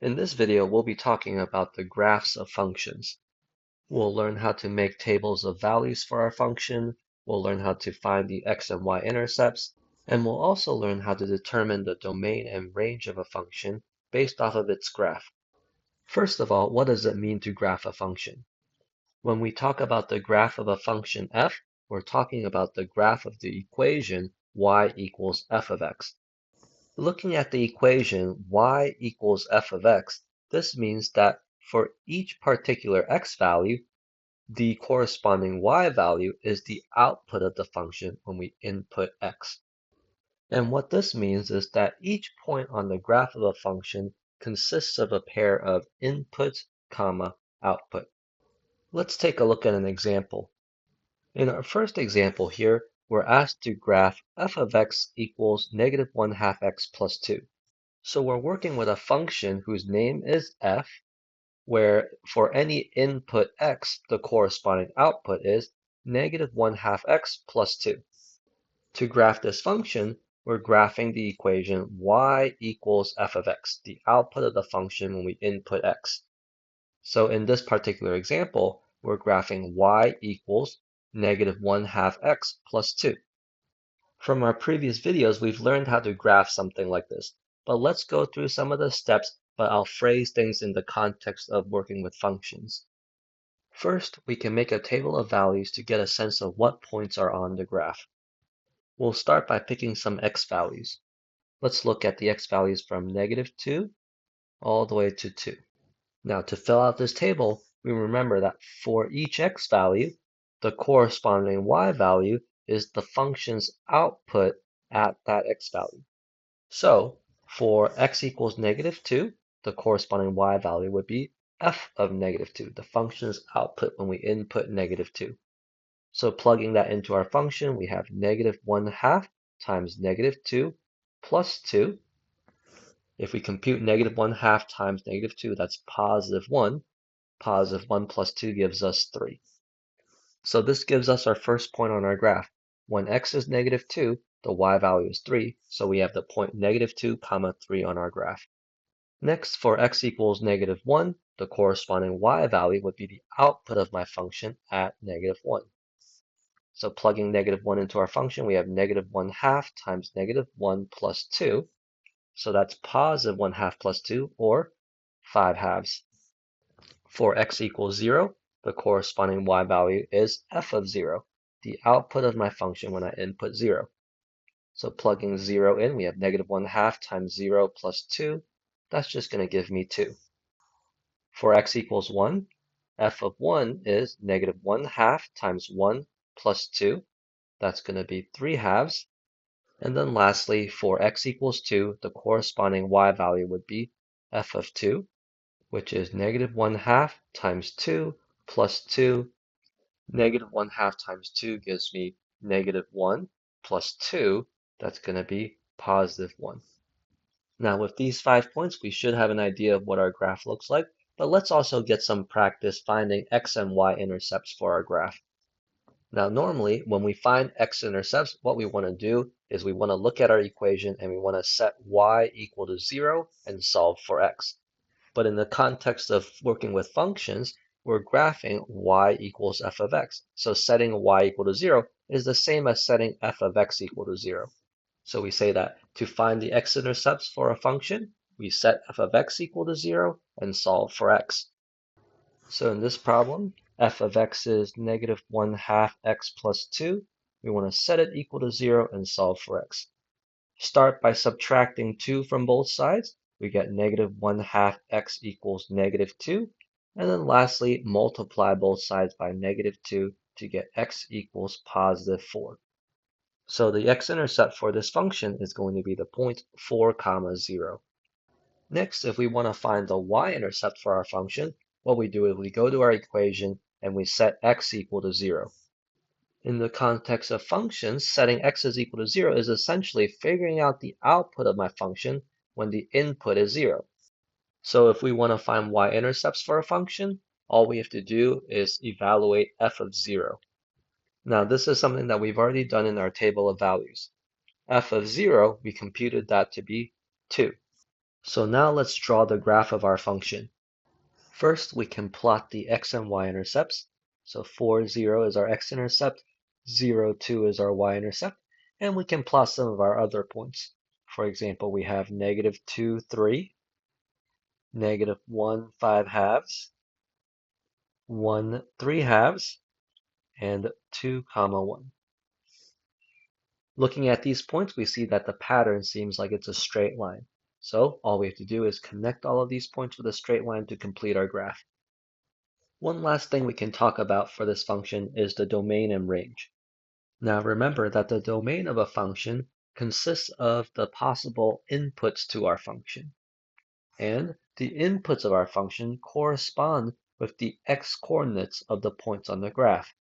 In this video, we'll be talking about the graphs of functions. We'll learn how to make tables of values for our function, we'll learn how to find the x and y intercepts, and we'll also learn how to determine the domain and range of a function based off of its graph. First of all, what does it mean to graph a function? When we talk about the graph of a function f, we're talking about the graph of the equation y equals f of x. Looking at the equation y equals f of x, this means that for each particular x value, the corresponding y value is the output of the function when we input x. And what this means is that each point on the graph of a function consists of a pair of input, comma, output. Let's take a look at an example. In our first example here, we're asked to graph f of x equals negative 1/2 x plus 2. So we're working with a function whose name is f, where for any input x, the corresponding output is negative 1/2 x plus 2. To graph this function, we're graphing the equation y equals f of x, the output of the function when we input x. So in this particular example, we're graphing y equals negative 1/2 x plus 2. From our previous videos, we've learned how to graph something like this, but let's go through some of the steps, but I'll phrase things in the context of working with functions. First, we can make a table of values to get a sense of what points are on the graph. We'll start by picking some x values. Let's look at the x values from negative 2 all the way to 2. Now, to fill out this table, we remember that for each x value, the corresponding y value is the function's output at that x value. So for x equals negative 2, the corresponding y value would be f of negative 2, the function's output when we input negative 2. So plugging that into our function, we have negative 1/2 times negative 2 plus 2. If we compute negative 1/2 times negative 2, that's positive 1. Positive 1 plus 2 gives us 3. So this gives us our first point on our graph. When x is negative 2, the y value is 3, so we have the point negative 2, comma 3 on our graph. Next, for x equals negative 1, the corresponding y value would be the output of my function at negative 1. So plugging negative 1 into our function, we have negative 1/2 times negative 1 plus 2. So that's positive 1/2 plus 2, or 5/2. For x equals 0, the corresponding y value is f of 0, the output of my function when I input 0. So plugging 0 in, we have negative 1/2 times 0 plus 2. That's just going to give me 2. For x equals 1, f of 1 is negative 1/2 times 1 plus 2. That's going to be 3/2. And then lastly, for x equals 2, the corresponding y value would be f of 2, which is negative 1/2 times 2 plus 2. Negative 1/2 times 2 gives me negative 1 plus 2. That's going to be positive 1. Now with these 5 points, we should have an idea of what our graph looks like, but let's also get some practice finding x and y intercepts for our graph. Now normally, when we find x-intercepts, what we want to do is we want to look at our equation and we want to set y equal to 0 and solve for x. But in the context of working with functions, we're graphing y equals f of x. So setting y equal to 0 is the same as setting f of x equal to 0. So we say that to find the x-intercepts for a function, we set f of x equal to 0 and solve for x. So in this problem, f of x is negative 1/2 x plus 2. We want to set it equal to 0 and solve for x. Start by subtracting 2 from both sides. We get negative 1/2 x equals negative 2. And then lastly, multiply both sides by negative 2 to get x equals positive 4. So the x-intercept for this function is going to be the point 4, comma 0. Next, if we want to find the y-intercept for our function, what we do is we go to our equation and we set x equal to 0. In the context of functions, setting x is equal to 0 is essentially figuring out the output of my function when the input is 0. So if we want to find y-intercepts for a function, all we have to do is evaluate f of 0. Now this is something that we've already done in our table of values. F of 0, we computed that to be 2. So now let's draw the graph of our function. First, we can plot the x and y intercepts. So 4, 0 is our x-intercept, 0, 2 is our y-intercept, and we can plot some of our other points. For example, we have -2, 3, -1, 5 halves, 1, 3 halves, and 2, 1. Looking at these points, we see that the pattern seems like it's a straight line. So all we have to do is connect all of these points with a straight line to complete our graph. One last thing we can talk about for this function is the domain and range. Now remember that the domain of a function consists of the possible inputs to our function. And the inputs of our function correspond with the x-coordinates of the points on the graph.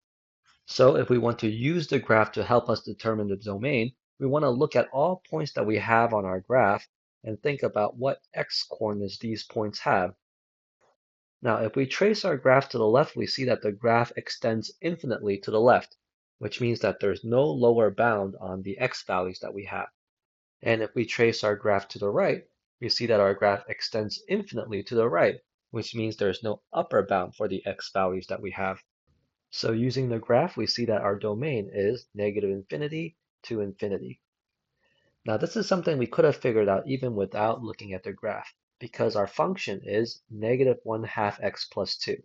So if we want to use the graph to help us determine the domain, we want to look at all points that we have on our graph and think about what x-coordinates these points have. Now, if we trace our graph to the left, we see that the graph extends infinitely to the left, which means that there's no lower bound on the x values that we have. And if we trace our graph to the right, we see that our graph extends infinitely to the right, which means there's no upper bound for the x values that we have. So using the graph, we see that our domain is -infinity to infinity. Now this is something we could have figured out even without looking at the graph, because our function is -1/2 x plus 2.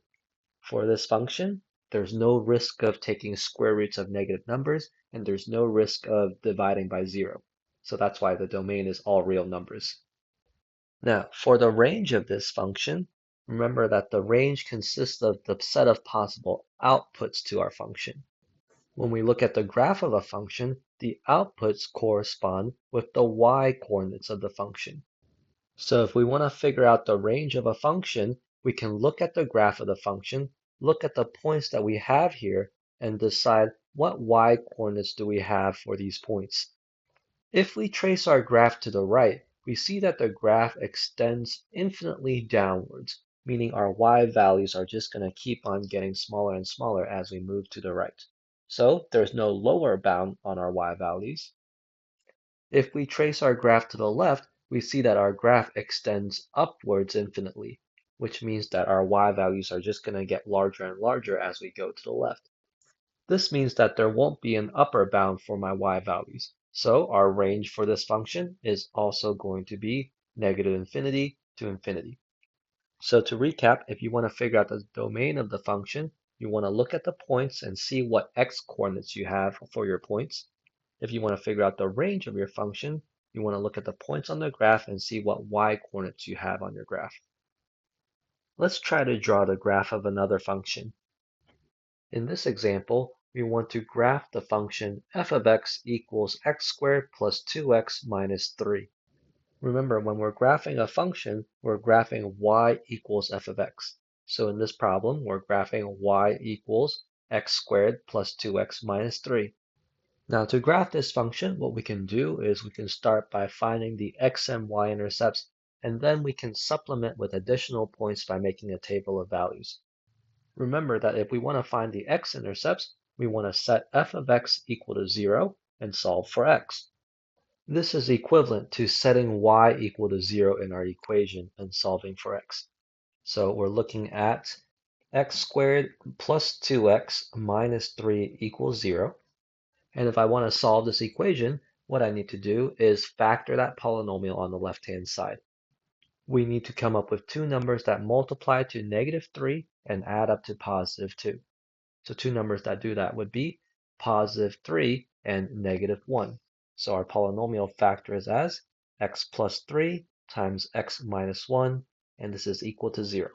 For this function, there's no risk of taking square roots of negative numbers, and there's no risk of dividing by 0. So that's why the domain is all real numbers. Now, for the range of this function, remember that the range consists of the set of possible outputs to our function. When we look at the graph of a function, the outputs correspond with the y-coordinates of the function. So if we want to figure out the range of a function, we can look at the graph of the function, look at the points that we have here, and decide what y-coordinates do we have for these points. If we trace our graph to the right, we see that the graph extends infinitely downwards, meaning our y values are just going to keep on getting smaller and smaller as we move to the right. So there's no lower bound on our y values. If we trace our graph to the left, we see that our graph extends upwards infinitely, which means that our y values are just going to get larger and larger as we go to the left. This means that there won't be an upper bound for my y values. So our range for this function is also going to be -infinity to infinity. So to recap, if you want to figure out the domain of the function, you want to look at the points and see what x-coordinates you have for your points. If you want to figure out the range of your function, you want to look at the points on the graph and see what y-coordinates you have on your graph. Let's try to draw the graph of another function. In this example, we want to graph the function f of x equals x squared plus 2x minus 3. Remember, when we're graphing a function, we're graphing y equals f of x. So in this problem, we're graphing y equals x squared plus 2x minus 3. Now to graph this function, what we can do is we can start by finding the x and y intercepts, and then we can supplement with additional points by making a table of values. Remember that if we want to find the x-intercepts, we want to set f of x equal to 0 and solve for x. This is equivalent to setting y equal to 0 in our equation and solving for x. So we're looking at x squared plus 2x minus 3 equals 0. And if I want to solve this equation, what I need to do is factor that polynomial on the left-hand side. We need to come up with two numbers that multiply to -3 and add up to +2. So two numbers that do that would be +3 and -1. So our polynomial factor is as x plus 3 times x minus 1, and this is equal to 0.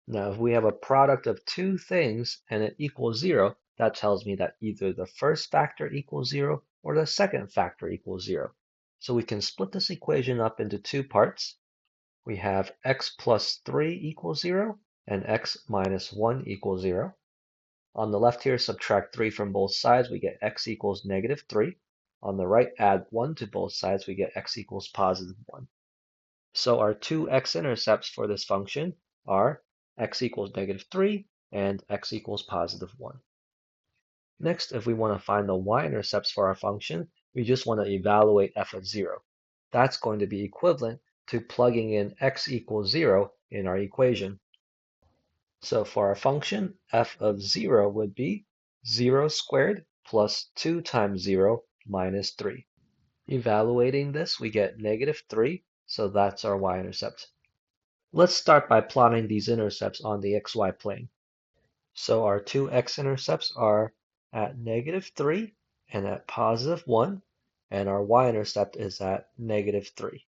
Now, if we have a product of two things and it equals 0, that tells me that either the first factor equals 0 or the second factor equals 0. So we can split this equation up into two parts. We have x plus 3 equals 0 and x minus 1 equals 0. On the left here, subtract 3 from both sides, we get x equals -3. On the right, add 1 to both sides, we get x equals +1. So our two x-intercepts for this function are x equals -3 and x equals +1. Next, if we want to find the y-intercepts for our function, we just want to evaluate f of 0. That's going to be equivalent to plugging in x equals 0 in our equation. So for our function, f of 0 would be 0 squared plus 2 times 0 minus 3. Evaluating this, we get -3, so that's our y-intercept. Let's start by plotting these intercepts on the xy plane. So our two x-intercepts are at -3 and at +1, and our y-intercept is at -3.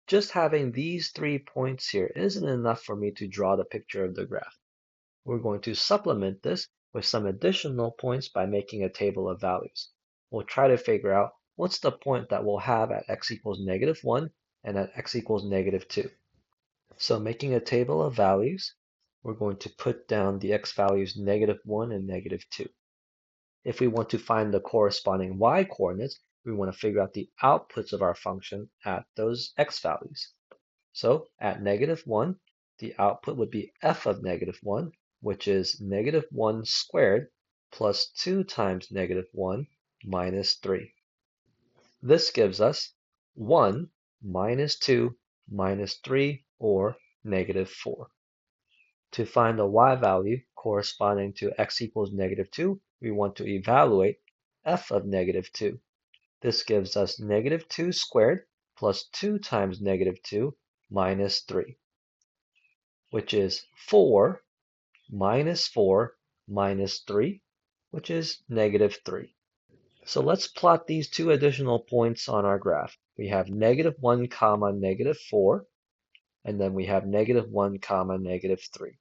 Just having these 3 points here isn't enough for me to draw the picture of the graph. We're going to supplement this with some additional points by making a table of values. We'll try to figure out what's the point that we'll have at x equals -1 and at x equals -2. So making a table of values, we're going to put down the x values -1 and -2. If we want to find the corresponding y coordinates, we want to figure out the outputs of our function at those x values. So at -1, the output would be f of -1, which is -1 squared plus 2 times -1 minus 3. This gives us 1 minus 2 minus 3, or -4. To find the y value corresponding to x equals -2, we want to evaluate f of -2. This gives us -2 squared plus 2 times -2 minus 3, which is 4 minus 4 minus 3, which is -3. So let's plot these two additional points on our graph. We have -1 comma -4, and then we have -1 comma -3.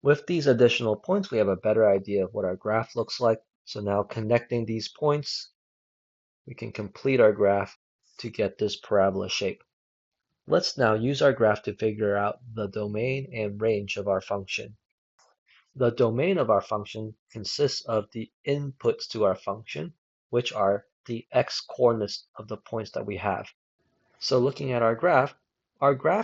With these additional points, we have a better idea of what our graph looks like. So now connecting these points, we can complete our graph to get this parabola shape. Let's now use our graph to figure out the domain and range of our function. The domain of our function consists of the inputs to our function, which are the x-coordinates of the points that we have. So looking at our graph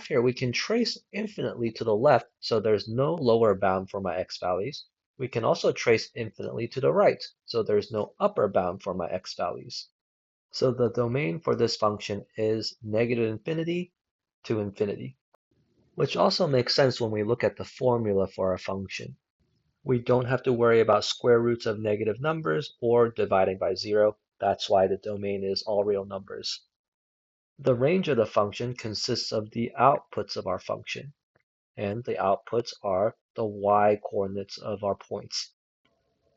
here, we can trace infinitely to the left, so there's no lower bound for my x values. We can also trace infinitely to the right, so there's no upper bound for my x values. So the domain for this function is -infinity to infinity, which also makes sense when we look at the formula for our function. We don't have to worry about square roots of negative numbers or dividing by 0. That's why the domain is all real numbers. The range of the function consists of the outputs of our function, and the outputs are the y coordinates of our points.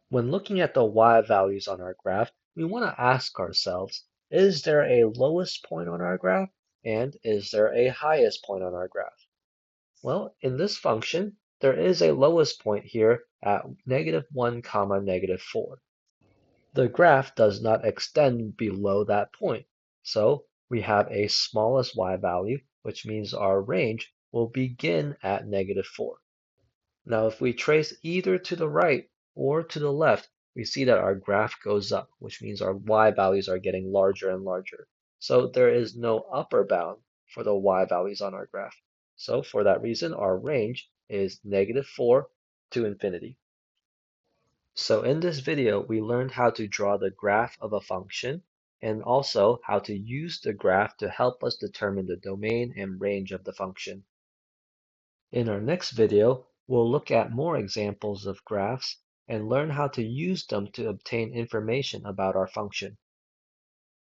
When looking at the y values on our graph, we want to ask ourselves, is there a lowest point on our graph, and is there a highest point on our graph? Well, in this function, there is a lowest point here at -1 comma -4. The graph does not extend below that point, so we have a smallest y value, which means our range will begin at -4. Now, if we trace either to the right or to the left, we see that our graph goes up, which means our y values are getting larger and larger. So there is no upper bound for the y values on our graph. So for that reason, our range is -4 to infinity. So in this video, we learned how to draw the graph of a function and also how to use the graph to help us determine the domain and range of the function. In our next video, we'll look at more examples of graphs and learn how to use them to obtain information about our function.